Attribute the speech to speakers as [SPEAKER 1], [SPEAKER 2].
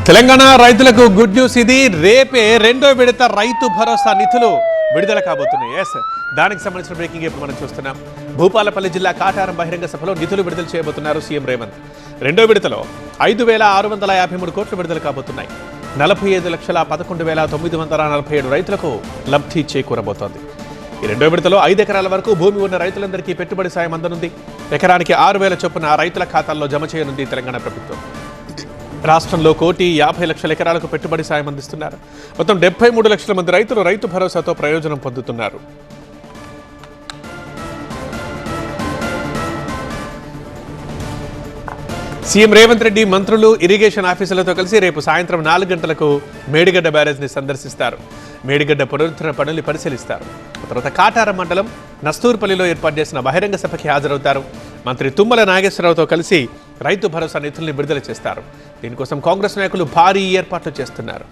[SPEAKER 1] తెలంగాణ రైతులకు good news. ఇది రేపే రెండో విడత రైతు భరోసా నిధులు విడుదల కాబోతున్నాయి. దానికి సంబంధించిన బ్రేకింగ్ ఇప్పుడు మనం చూస్తున్నాం. భూపాలపల్లి జిల్లా కాటారం బహిరంగ సభలో నిధులు విడుదల చేయబోతున్నారు సీఎం రేవంత్. రెండో విడతలో 5,653 కోట్లు విడుదల కాబోతున్నాయి. 45,11,947 రైతులకు లబ్ధి చేకూరబోతోంది. ఈ రెండో విడతలో 5 ఎకరాల వరకు భూమి ఉన్న రైతులందరికీ పెట్టుబడి సాయం అందనుంది. ఎకరానికి 6,000 చొప్పున రైతుల ఖాతాల్లో జమ చేయనుంది తెలంగాణ ప్రభుత్వం. రాష్ట్రంలో 1,50,00,000 ఎకరాలకు పెట్టుబడి సాయం అందిస్తున్నారు. మొత్తం 73 లక్షల మంది రైతులు రైతు భరోసాతో ప్రయోజనం పొందుతున్నారు. సీఎం రేవంత్ రెడ్డి మంత్రులు ఇరిగేషన్ ఆఫీసర్లతో కలిసి రేపు సాయంత్రం 4 గంటలకు మేడిగడ్డ బ్యారేజ్ని సందర్శిస్తారు. మేడిగడ్డ పునరుద్ధరణ పనుల్ని పరిశీలిస్తారు. తర్వాత కాటారం మండలం నస్తూర్పల్లిలో ఏర్పాటు చేసిన బహిరంగ సభకి హాజరవుతారు. మంత్రి తుమ్మల నాగేశ్వరరావుతో కలిసి రైతు భరోసా నిధుల్ని విడుదల చేస్తారు. దీనికోసం కాంగ్రెస్ నాయకులు భారీ ఏర్పాట్లు చేస్తున్నారు.